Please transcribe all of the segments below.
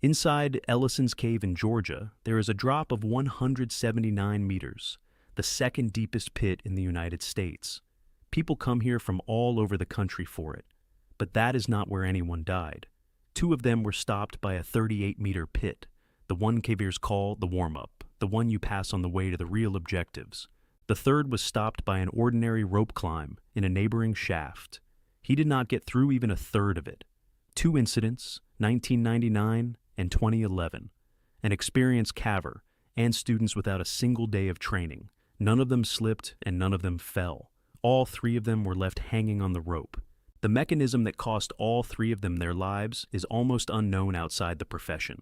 Inside Ellison's cave in Georgia, there is a drop of 179 meters, the second deepest pit in the United States. People come here from all over the country for it, but that is not where anyone died. Two of them were stopped by a 38-meter pit, the one caviers call the warm-up, the one you pass on the way to the real objectives. The third was stopped by an ordinary rope climb in a neighboring shaft. He did not get through even a third of it. Two incidents, 1999 and 2011. An experienced caver and students without a single day of training. None of them slipped and none of them fell. All three of them were left hanging on the rope. The mechanism that cost all three of them their lives is almost unknown outside the profession.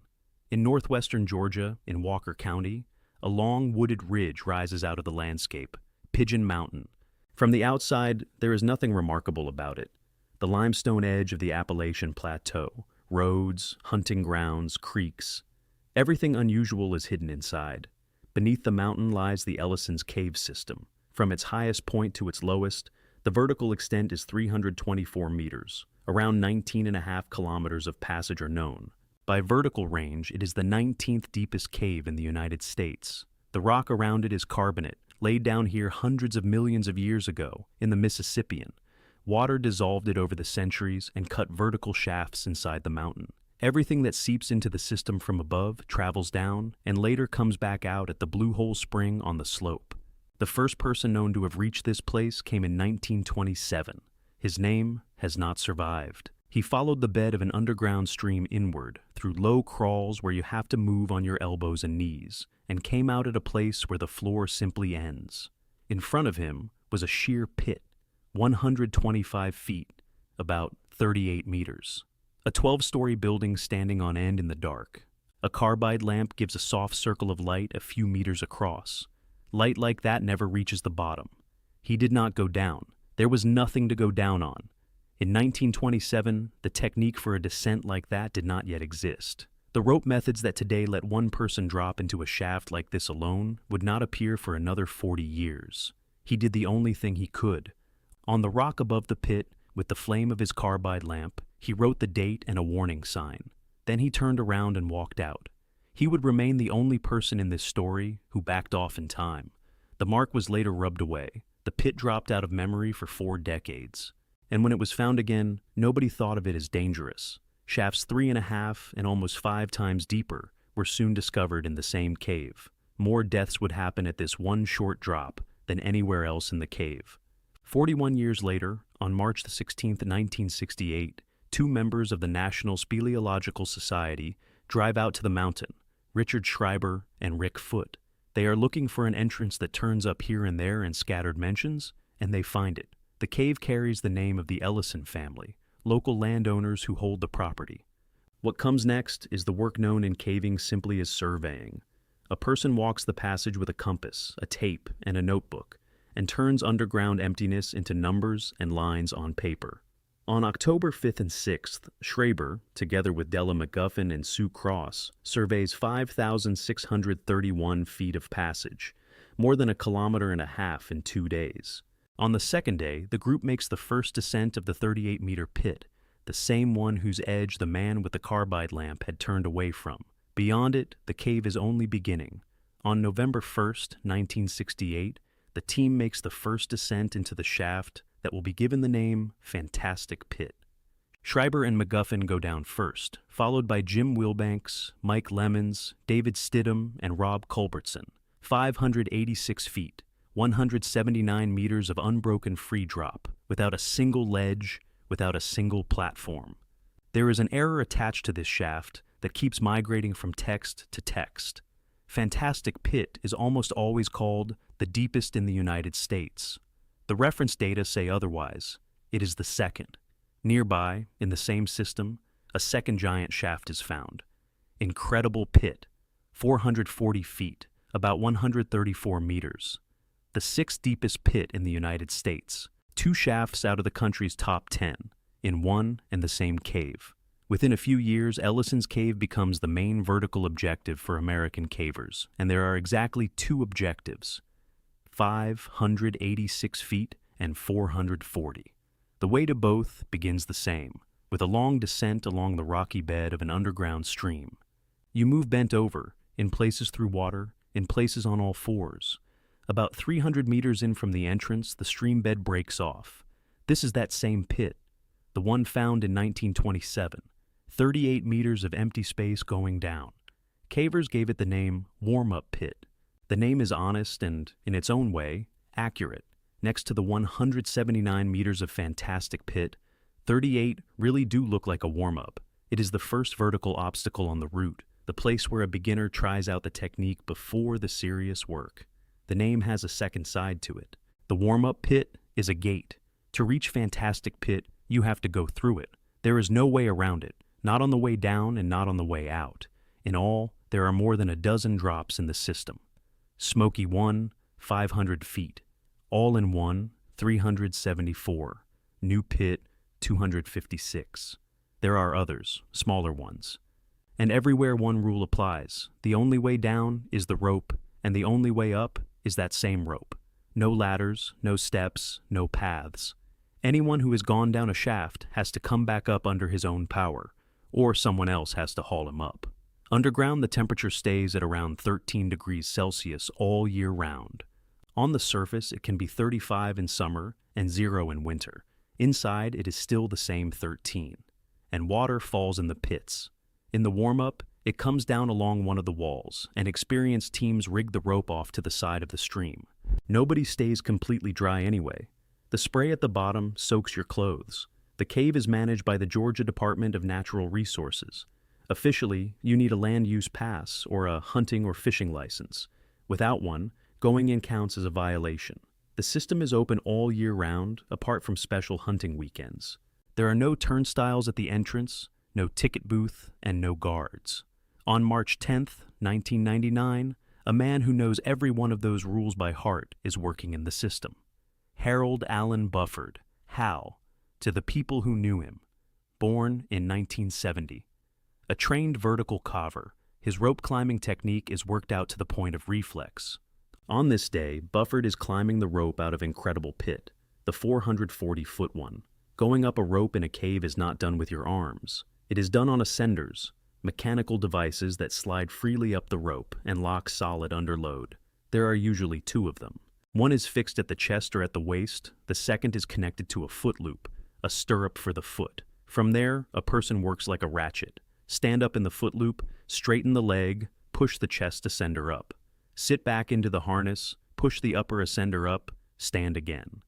In northwestern Georgia, in Walker County, a long wooded ridge rises out of the landscape, Pigeon Mountain. From the outside, there is nothing remarkable about it. The limestone edge of the Appalachian Plateau, roads, hunting grounds, creeks. Everything unusual is hidden inside. Beneath the mountain lies the Ellison's cave system. From its highest point to its lowest, the vertical extent is 324 meters. Around 19.5 kilometers of passage are known. By vertical range, it is the 19th deepest cave in the United States. The rock around it is carbonate, laid down here hundreds of millions of years ago in the Mississippian. Water dissolved it over the centuries and cut vertical shafts inside the mountain. Everything that seeps into the system from above travels down and later comes back out at the Blue Hole Spring on the slope. The first person known to have reached this place came in 1927. His name has not survived. He followed the bed of an underground stream inward, through low crawls where you have to move on your elbows and knees, and came out at a place where the floor simply ends. In front of him was a sheer pit, 125 feet, about 38 meters. A 12-story building standing on end in the dark. A carbide lamp gives a soft circle of light a few meters across. Light like that never reaches the bottom. He did not go down. There was nothing to go down on. In 1927, the technique for a descent like that did not yet exist. The rope methods that today let one person drop into a shaft like this alone would not appear for another 40 years. He did the only thing he could. On the rock above the pit, with the flame of his carbide lamp, he wrote the date and a warning sign. Then he turned around and walked out. He would remain the only person in this story who backed off in time. The mark was later rubbed away. The pit dropped out of memory for 4 decades. And when it was found again, nobody thought of it as dangerous. Shafts 3.5 and almost 5 times deeper were soon discovered in the same cave. More deaths would happen at this one short drop than anywhere else in the cave. 41 years later, on March 16, 1968, 2 members of the National Speleological Society drive out to the mountain, Richard Schreiber and Rick Foote. They are looking for an entrance that turns up here and there in scattered mentions, and they find it. The cave carries the name of the Ellison family, local landowners who hold the property. What comes next is the work known in caving simply as surveying. A person walks the passage with a compass, a tape, and a notebook, and turns underground emptiness into numbers and lines on paper. On October 5th and 6th, Schreiber, together with Della McGuffin and Sue Cross, surveys 5,631 feet of passage, more than 1.5 kilometers in 2 days. On the second day, the group makes the first descent of the 38-meter pit, the same one whose edge the man with the carbide lamp had turned away from. Beyond it, the cave is only beginning. On November 1st, 1968, the team makes the first descent into the shaft that will be given the name Fantastic Pit. Schreiber and McGuffin go down first, followed by Jim Wilbanks, Mike Lemons, David Stidham, and Rob Culbertson. 586 feet. 179 meters of unbroken free drop, without a single ledge, without a single platform. There is an error attached to this shaft that keeps migrating from text to text. Fantastic Pit is almost always called the deepest in the United States. The reference data say otherwise. It is the second. Nearby, in the same system, a second giant shaft is found. Incredible Pit, 440 feet, about 134 meters. The 6th deepest pit in the United States, 2 shafts out of the country's top 10, in one and the same cave. Within a few years, Ellison's cave becomes the main vertical objective for American cavers, and there are exactly 2 objectives, 586 feet and 440. The way to both begins the same, with a long descent along the rocky bed of an underground stream. You move bent over, in places through water, in places on all fours. About 300 meters in from the entrance, the stream bed breaks off. This is that same pit, the one found in 1927. 38 meters of empty space going down. Cavers gave it the name warm-up pit. The name is honest and, in its own way, accurate. Next to the 179 meters of fantastic pit, 38 really do look like a warm-up. It is the first vertical obstacle on the route, the place where a beginner tries out the technique before the serious work. The name has a second side to it. The warm-up pit is a gate. To reach fantastic pit, you have to go through it. There is no way around it, not on the way down and not on the way out. In all, there are more than a dozen drops in the system. Smoky 1, 500 feet. All in one, 374. New pit, 256. There are others, smaller ones. And everywhere one rule applies. The only way down is the rope, and the only way up is that same rope. No ladders, no steps, no paths. Anyone who has gone down a shaft has to come back up under his own power, or someone else has to haul him up. Underground, the temperature stays at around 13 degrees Celsius all year round. On the surface, it can be 35 in summer and 0 in winter. Inside, it is still the same 13. And water falls in the pits. In the warm-up, it comes down along one of the walls, and experienced teams rig the rope off to the side of the stream. Nobody stays completely dry anyway. The spray at the bottom soaks your clothes. The cave is managed by the Georgia Department of Natural Resources. Officially, you need a land use pass or a hunting or fishing license. Without one, going in counts as a violation. The system is open all year round, apart from special hunting weekends. There are no turnstiles at the entrance, no ticket booth, and no guards. On March 10th, 1999, a man who knows every one of those rules by heart is working in the system. Harold Allen Bufford, Hal, to the people who knew him. Born in 1970. A trained vertical carver, his rope climbing technique is worked out to the point of reflex. On this day, Bufford is climbing the rope out of incredible pit, the 440-foot one. Going up a rope in a cave is not done with your arms. It is done on ascenders, mechanical devices that slide freely up the rope and lock solid under load. There are usually 2 of them. One is fixed at the chest or at the waist, the second is connected to a foot loop, a stirrup for the foot. From there, a person works like a ratchet. Stand up in the foot loop, straighten the leg, push the chest ascender up. Sit back into the harness, push the upper ascender up, stand again.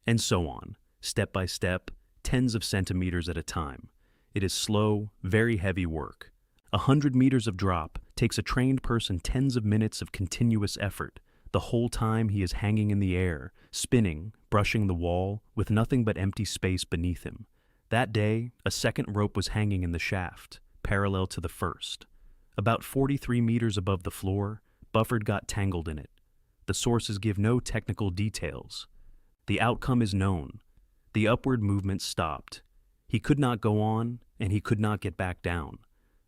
And so on, step by step, tens of centimeters at a time. It is slow, very heavy work. 100 meters of drop takes a trained person tens of minutes of continuous effort. The whole time he is hanging in the air, spinning, brushing the wall, with nothing but empty space beneath him. That day, a second rope was hanging in the shaft, parallel to the first. About 43 meters above the floor, Bufford got tangled in it. The sources give no technical details. The outcome is known. The upward movement stopped. He could not go on, and he could not get back down.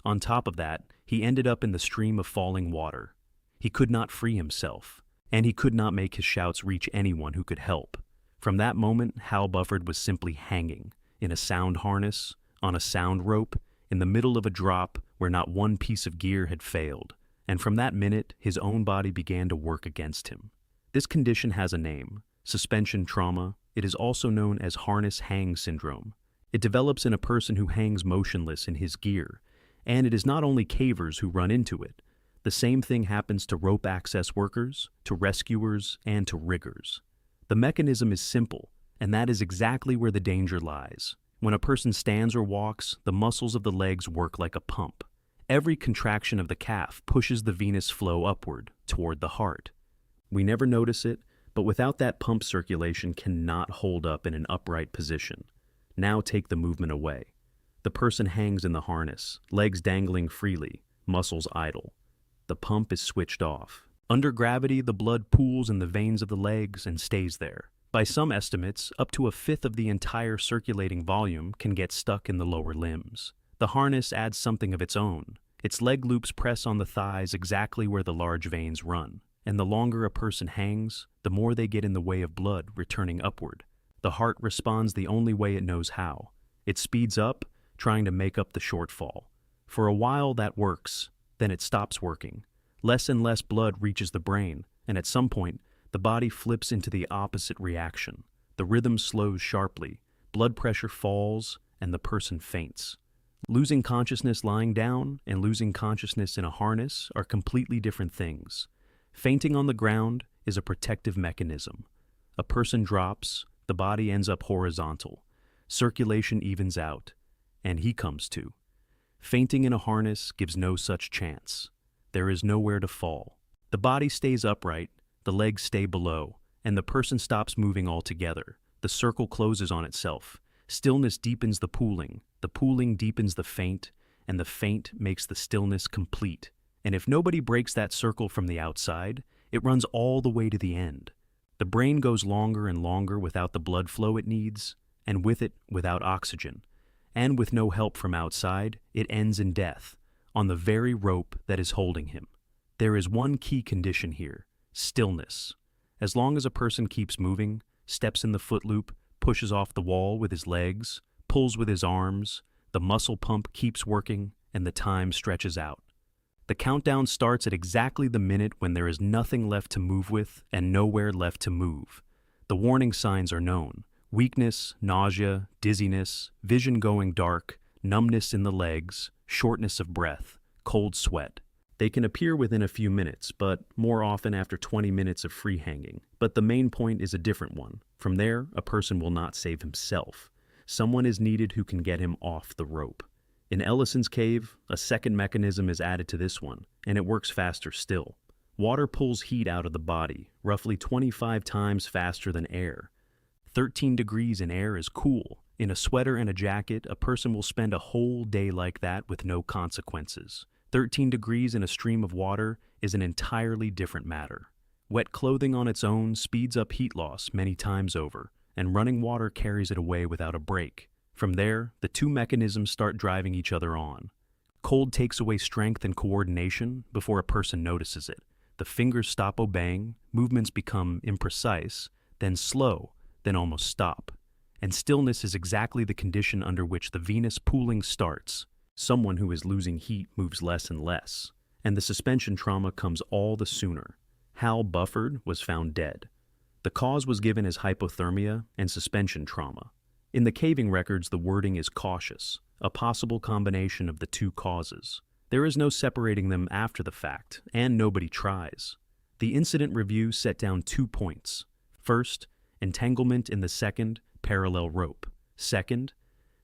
On top of that, he ended up in the stream of falling water. He could not free himself, and he could not make his shouts reach anyone who could help. From that moment, Hal Bufford was simply hanging, in a sound harness, on a sound rope, in the middle of a drop where not one piece of gear had failed. And from that minute, his own body began to work against him. This condition has a name, suspension trauma. It is also known as harness hang syndrome. It develops in a person who hangs motionless in his gear, and it is not only cavers who run into it. The same thing happens to rope access workers, to rescuers, and to riggers. The mechanism is simple, and that is exactly where the danger lies. When a person stands or walks, the muscles of the legs work like a pump. Every contraction of the calf pushes the venous flow upward, toward the heart. We never notice it, but without that pump, circulation cannot hold up in an upright position. Now take the movement away. The person hangs in the harness, legs dangling freely, muscles idle. The pump is switched off. Under gravity, the blood pools in the veins of the legs and stays there. By some estimates, up to a fifth of the entire circulating volume can get stuck in the lower limbs. The harness adds something of its own. Its leg loops press on the thighs exactly where the large veins run, and the longer a person hangs, the more they get in the way of blood returning upward. The heart responds the only way it knows how. It speeds up, trying to make up the shortfall. For a while that works, Then it stops working. Less and less blood reaches the brain, and at some point, the body flips into the opposite reaction. The rhythm slows sharply, blood pressure falls, and the person faints. Losing consciousness lying down and losing consciousness in a harness are completely different things. Fainting on the ground is a protective mechanism. A person drops, the body ends up horizontal. Circulation evens out, and he comes to. Fainting in a harness gives no such chance. There is nowhere to fall. The body stays upright, the legs stay below, and the person stops moving altogether. The circle closes on itself. Stillness deepens the pooling deepens the faint, and the faint makes the stillness complete. And if nobody breaks that circle from the outside, it runs all the way to the end. The brain goes longer and longer without the blood flow it needs, and with it, without oxygen. And with no help from outside, it ends in death, on the very rope that is holding him. There is one key condition here: stillness. As long as a person keeps moving, steps in the foot loop, pushes off the wall with his legs, pulls with his arms, the muscle pump keeps working, and the time stretches out. The countdown starts at exactly the minute when there is nothing left to move with and nowhere left to move. The warning signs are known: weakness, nausea, dizziness, vision going dark, numbness in the legs, shortness of breath, cold sweat. They can appear within a few minutes, but more often after 20 minutes of free hanging. But the main point is a different one. From there, a person will not save himself. Someone is needed who can get him off the rope. In Ellison's cave, a second mechanism is added to this one, and it works faster still. Water pulls heat out of the body, roughly 25 times faster than air. 13 degrees in air is cool. In a sweater and a jacket, a person will spend a whole day like that with no consequences. 13 degrees in a stream of water is an entirely different matter. Wet clothing on its own speeds up heat loss many times over, and running water carries it away without a break. From there, the two mechanisms start driving each other on. Cold takes away strength and coordination before a person notices it. The fingers stop obeying, movements become imprecise, then slow, then almost stop. And stillness is exactly the condition under which the venous pooling starts. Someone who is losing heat moves less and less, and the suspension trauma comes all the sooner. Hal Bufford was found dead. The cause was given as hypothermia and suspension trauma. In the caving records, the wording is cautious, a possible combination of the two causes. There is no separating them after the fact, and nobody tries. The incident review set down 2 points. First, entanglement in the second, parallel rope. Second,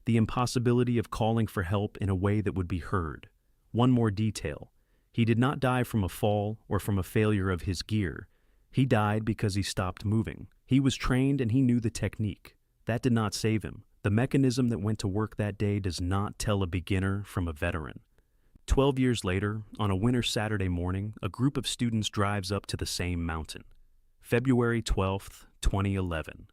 the impossibility of calling for help in a way that would be heard. One more detail: he did not die from a fall or from a failure of his gear. He died because he stopped moving. He was trained and he knew the technique. That did not save him. The mechanism that went to work that day does not tell a beginner from a veteran. 12 years later, on a winter Saturday morning, a group of students drives up to the same mountain. February 12th, 2011.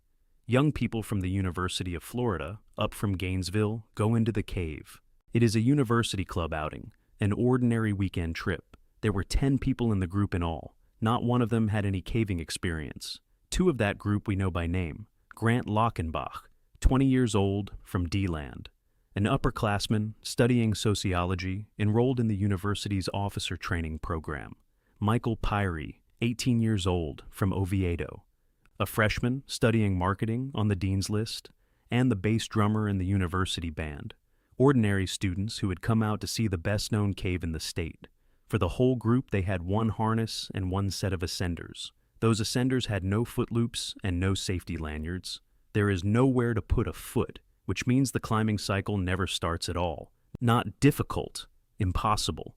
Young people from the University of Florida, up from Gainesville, go into the cave. It is a university club outing, an ordinary weekend trip. There were 10 people in the group in all. Not one of them had any caving experience. 2 of that group we know by name: Grant Lockenbach, 20 years old, from D-Land. An upperclassman studying sociology, enrolled in the university's officer training program. Michael Pyrie, 18 years old, from Oviedo. A freshman studying marketing on the dean's list, and the bass drummer in the university band. Ordinary students who had come out to see the best-known cave in the state. For the whole group, they had 1 harness and 1 set of ascenders. Those ascenders had no foot loops and no safety lanyards. There is nowhere to put a foot, which means the climbing cycle never starts at all. Not difficult, impossible.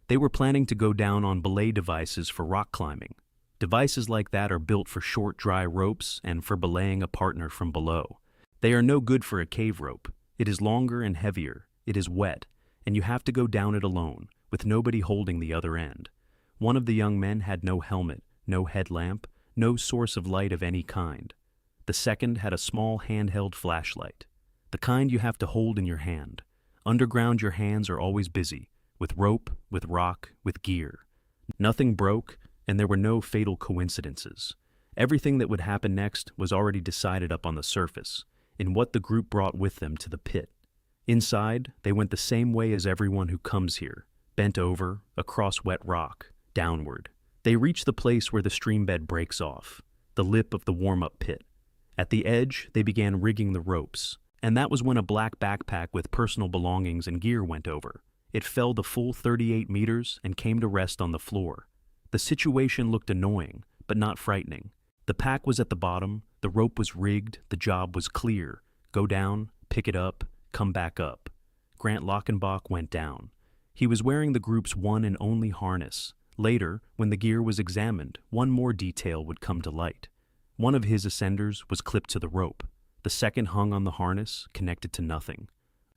They were planning to go down on belay devices for rock climbing. Devices like that are built for short, dry ropes and for belaying a partner from below. They are no good for a cave rope. It is longer and heavier, it is wet, and you have to go down it alone, with nobody holding the other end. One of the young men had no helmet, no headlamp, no source of light of any kind. The second had a small handheld flashlight, the kind you have to hold in your hand. Underground, your hands are always busy, with rope, with rock, with gear. Nothing broke, and there were no fatal coincidences. Everything that would happen next was already decided up on the surface, in what the group brought with them to the pit. Inside, they went the same way as everyone who comes here. bent over, across wet rock, downward. They reach the place where the stream bed breaks off, the lip of the warm-up pit. At the edge, they began rigging the ropes, and that was when a black backpack with personal belongings and gear went over. It fell the full 38 meters and came to rest on the floor. The situation looked annoying, but not frightening. The pack was at the bottom, the rope was rigged, the job was clear. Go down, pick it up, come back up. Grant Lockenbach went down. He was wearing the group's one and only harness. Later, when the gear was examined, one more detail would come to light. One of his ascenders was clipped to the rope. The second hung on the harness, connected to nothing.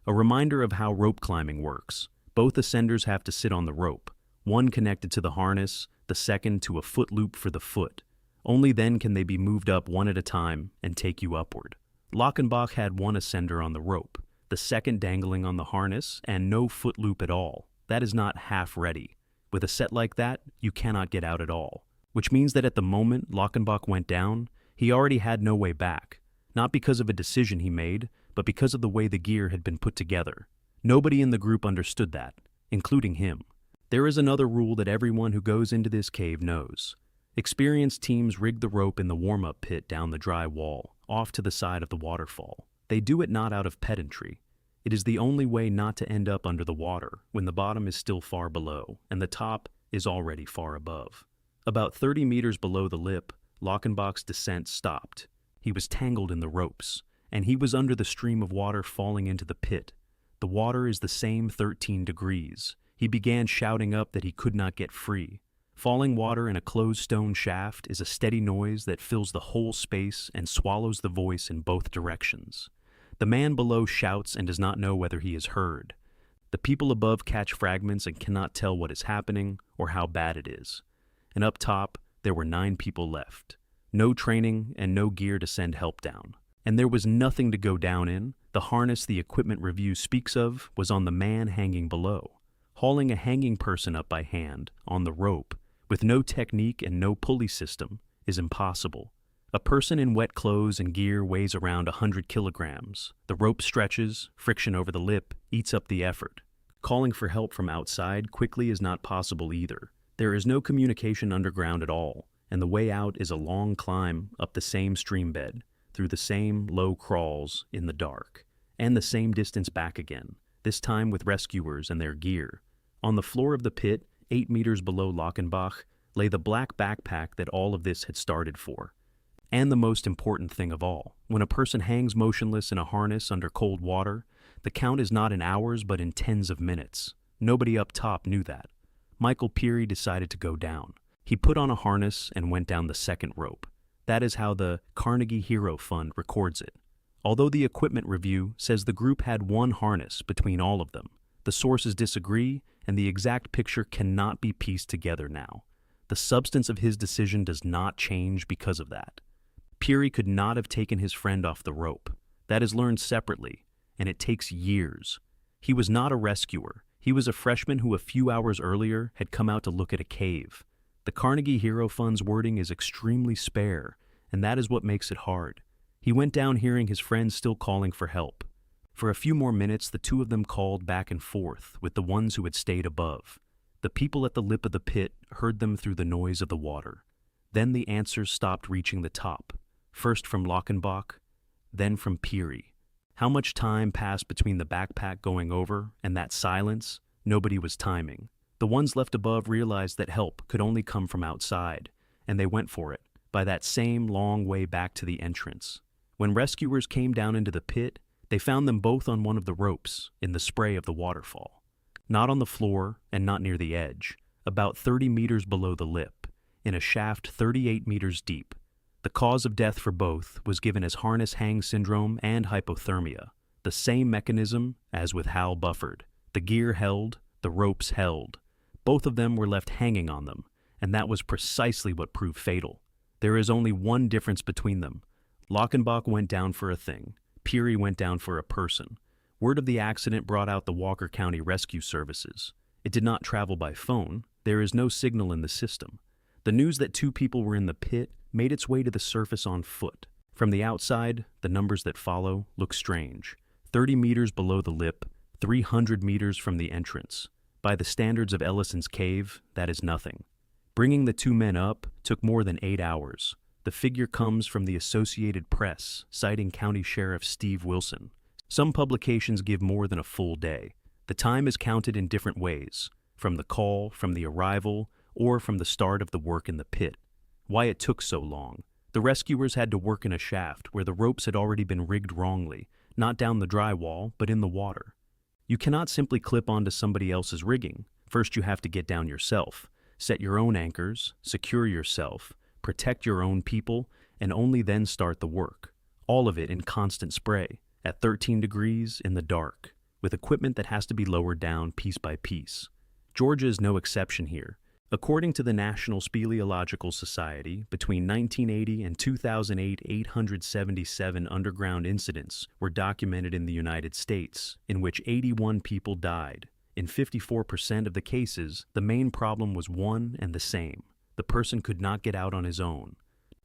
A reminder of how rope climbing works. Both ascenders have to sit on the rope, one connected to the harness, the second to a foot loop for the foot. Only then can they be moved up one at a time and take you upward. Lockenbach had one ascender on the rope, the second dangling on the harness, and no foot loop at all. That is not half ready. With a set like that, you cannot get out at all. Which means that at the moment Lockenbach went down, he already had no way back. Not because of a decision he made, but because of the way the gear had been put together. Nobody in the group understood that, including him. There is another rule that everyone who goes into this cave knows. Experienced teams rig the rope in the warm-up pit down the dry wall, off to the side of the waterfall. They do it not out of pedantry. It is the only way not to end up under the water when the bottom is still far below and the top is already far above. About 30 meters below the lip, Lockenbach's descent stopped. He was tangled in the ropes, and he was under the stream of water falling into the pit. The water is the same 13 degrees. He began shouting up that he could not get free. Falling water in a closed stone shaft is a steady noise that fills the whole space and swallows the voice in both directions. The man below shouts and does not know whether he is heard. The people above catch fragments and cannot tell what is happening or how bad it is. And up top, there were 9 people left. No training and no gear to send help down. And there was nothing to go down in. The harness the equipment review speaks of was on the man hanging below. Hauling a hanging person up by hand, on the rope, with no technique and no pulley system, is impossible. A person in wet clothes and gear weighs around 100 kilograms. The rope stretches, friction over the lip eats up the effort. Calling for help from outside quickly is not possible either. There is no communication underground at all, and the way out is a long climb up the same stream bed, through the same low crawls in the dark, and the same distance back again, this time with rescuers and their gear. On the floor of the pit, 8 meters below Lockenbach, lay the black backpack that all of this had started for. And the most important thing of all, when a person hangs motionless in a harness under cold water, the count is not in hours but in tens of minutes. Nobody up top knew that. Michael Peary decided to go down. He put on a harness and went down the second rope. That is how the Carnegie Hero Fund records it. Although the equipment review says the group had one harness between all of them, the sources disagree and the exact picture cannot be pieced together now. The substance of his decision does not change because of that. Peary could not have taken his friend off the rope. That is learned separately, and it takes years. He was not a rescuer. He was a freshman who a few hours earlier had come out to look at a cave. The Carnegie Hero Fund's wording is extremely spare, and that is what makes it hard. He went down hearing his friends still calling for help. For a few more minutes, the two of them called back and forth with the ones who had stayed above. The people at the lip of the pit heard them through the noise of the water. Then the answers stopped reaching the top, first from Lockenbach, then from Peary. How much time passed between the backpack going over and that silence? Nobody was timing. The ones left above realized that help could only come from outside, and they went for it, by that same long way back to the entrance. When rescuers came down into the pit, they found them both on one of the ropes, in the spray of the waterfall. Not on the floor, and not near the edge, about 30 meters below the lip, in a shaft 38 meters deep. The cause of death for both was given as harness hang syndrome and hypothermia, the same mechanism as with Hal Bufford. The gear held, the ropes held. Both of them were left hanging on them, and that was precisely what proved fatal. There is only one difference between them. Lockenbach went down for a thing. Peary went down for a person. Word of the accident brought out the Walker County Rescue Services. It did not travel by phone. There is no signal in the system. The news that 2 people were in the pit made its way to the surface on foot. From the outside, the numbers that follow look strange. 30 meters below the lip, 300 meters from the entrance. By the standards of Ellison's cave, that is nothing. Bringing the two men up took more than 8 hours. The figure comes from the Associated Press, citing County Sheriff Steve Wilson. Some publications give more than a full day. The time is counted in different ways, from the call, from the arrival, or from the start of the work in the pit. Why it took so long. The rescuers had to work in a shaft where the ropes had already been rigged wrongly, not down the drywall, but in the water. You cannot simply clip onto somebody else's rigging. First you have to get down yourself, set your own anchors, secure yourself, protect your own people, and only then start the work. All of it in constant spray, at 13 degrees in the dark, with equipment that has to be lowered down piece by piece. Georgia is no exception here. According to the National Speleological Society, between 1980 and 2008, 877 underground incidents were documented in the United States, in which 81 people died. In 54% of the cases, the main problem was one and the same. The person could not get out on his own.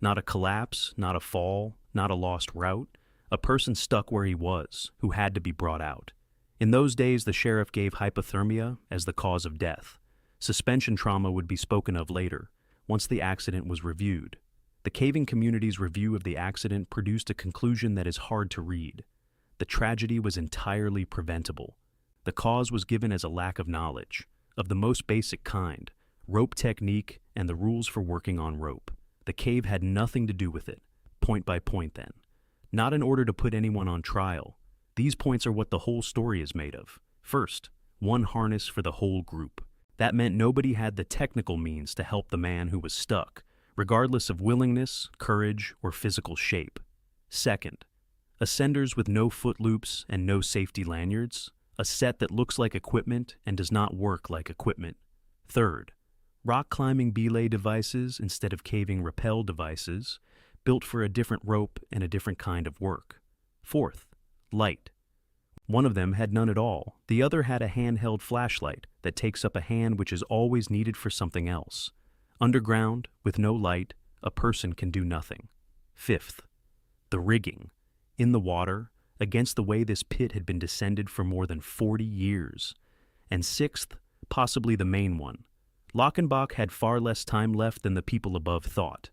Not a collapse, not a fall, not a lost route. A person stuck where he was, who had to be brought out. In those days, the sheriff gave hypothermia as the cause of death. Suspension trauma would be spoken of later, once the accident was reviewed. The caving community's review of the accident produced a conclusion that is hard to read. The tragedy was entirely preventable. The cause was given as a lack of knowledge, of the most basic kind, rope technique and the rules for working on rope. The cave had nothing to do with it, point by point then. Not in order to put anyone on trial. These points are what the whole story is made of. First, one harness for the whole group. That meant nobody had the technical means to help the man who was stuck, regardless of willingness, courage, or physical shape. Second, ascenders with no foot loops and no safety lanyards, a set that looks like equipment and does not work like equipment. Third, rock climbing belay devices instead of caving rappel devices, built for a different rope and a different kind of work. Fourth, light. One of them had none at all. The other had a handheld flashlight that takes up a hand which is always needed for something else. Underground, with no light, a person can do nothing. Fifth, the rigging. In the water, against the way this pit had been descended for more than 40 years. And sixth, possibly the main one. Lockenbach had far less time left than the people above thought.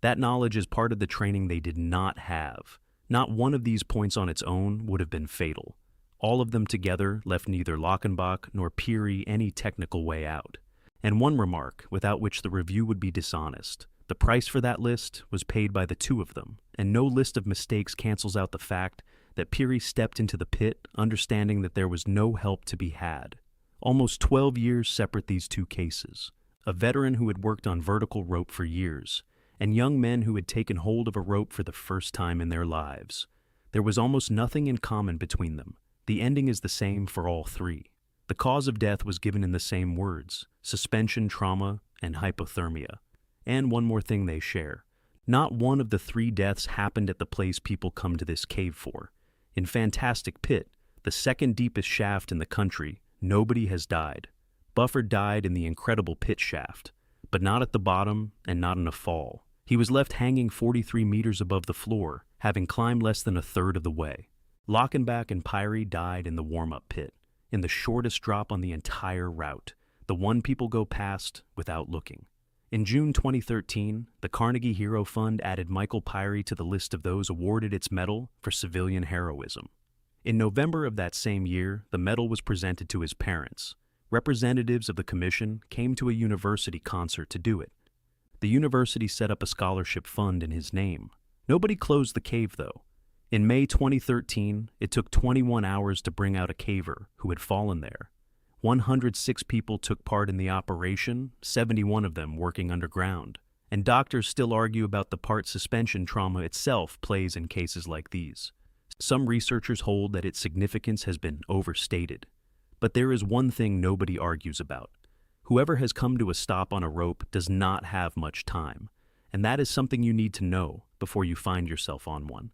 That knowledge is part of the training they did not have. Not one of these points on its own would have been fatal. All of them together left neither Lockenbach nor Peary any technical way out. And one remark, without which the review would be dishonest. The price for that list was paid by the two of them, and no list of mistakes cancels out the fact that Peary stepped into the pit understanding that there was no help to be had. Almost 12 years separate these two cases. A veteran who had worked on vertical rope for years, and young men who had taken hold of a rope for the first time in their lives. There was almost nothing in common between them. The ending is the same for all three. The cause of death was given in the same words: suspension trauma and hypothermia. And one more thing they share. Not one of the three deaths happened at the place people come to this cave for. In Fantastic Pit, the second deepest shaft in the country, nobody has died. Bufford died in the incredible pit shaft, but not at the bottom and not in a fall. He was left hanging 43 meters above the floor, having climbed less than a third of the way. Lockenbach and Peary died in the warm-up pit, in the shortest drop on the entire route, the one people go past without looking. In June 2013, the Carnegie Hero Fund added Michael Peary to the list of those awarded its medal for civilian heroism. In November of that same year, the medal was presented to his parents. Representatives of the commission came to a university concert to do it. The university set up a scholarship fund in his name. Nobody closed the cave, though. In May 2013, it took 21 hours to bring out a caver who had fallen there. 106 people took part in the operation, 71 of them working underground. And doctors still argue about the part suspension trauma itself plays in cases like these. Some researchers hold that its significance has been overstated. But there is one thing nobody argues about. Whoever has come to a stop on a rope does not have much time, and that is something you need to know before you find yourself on one.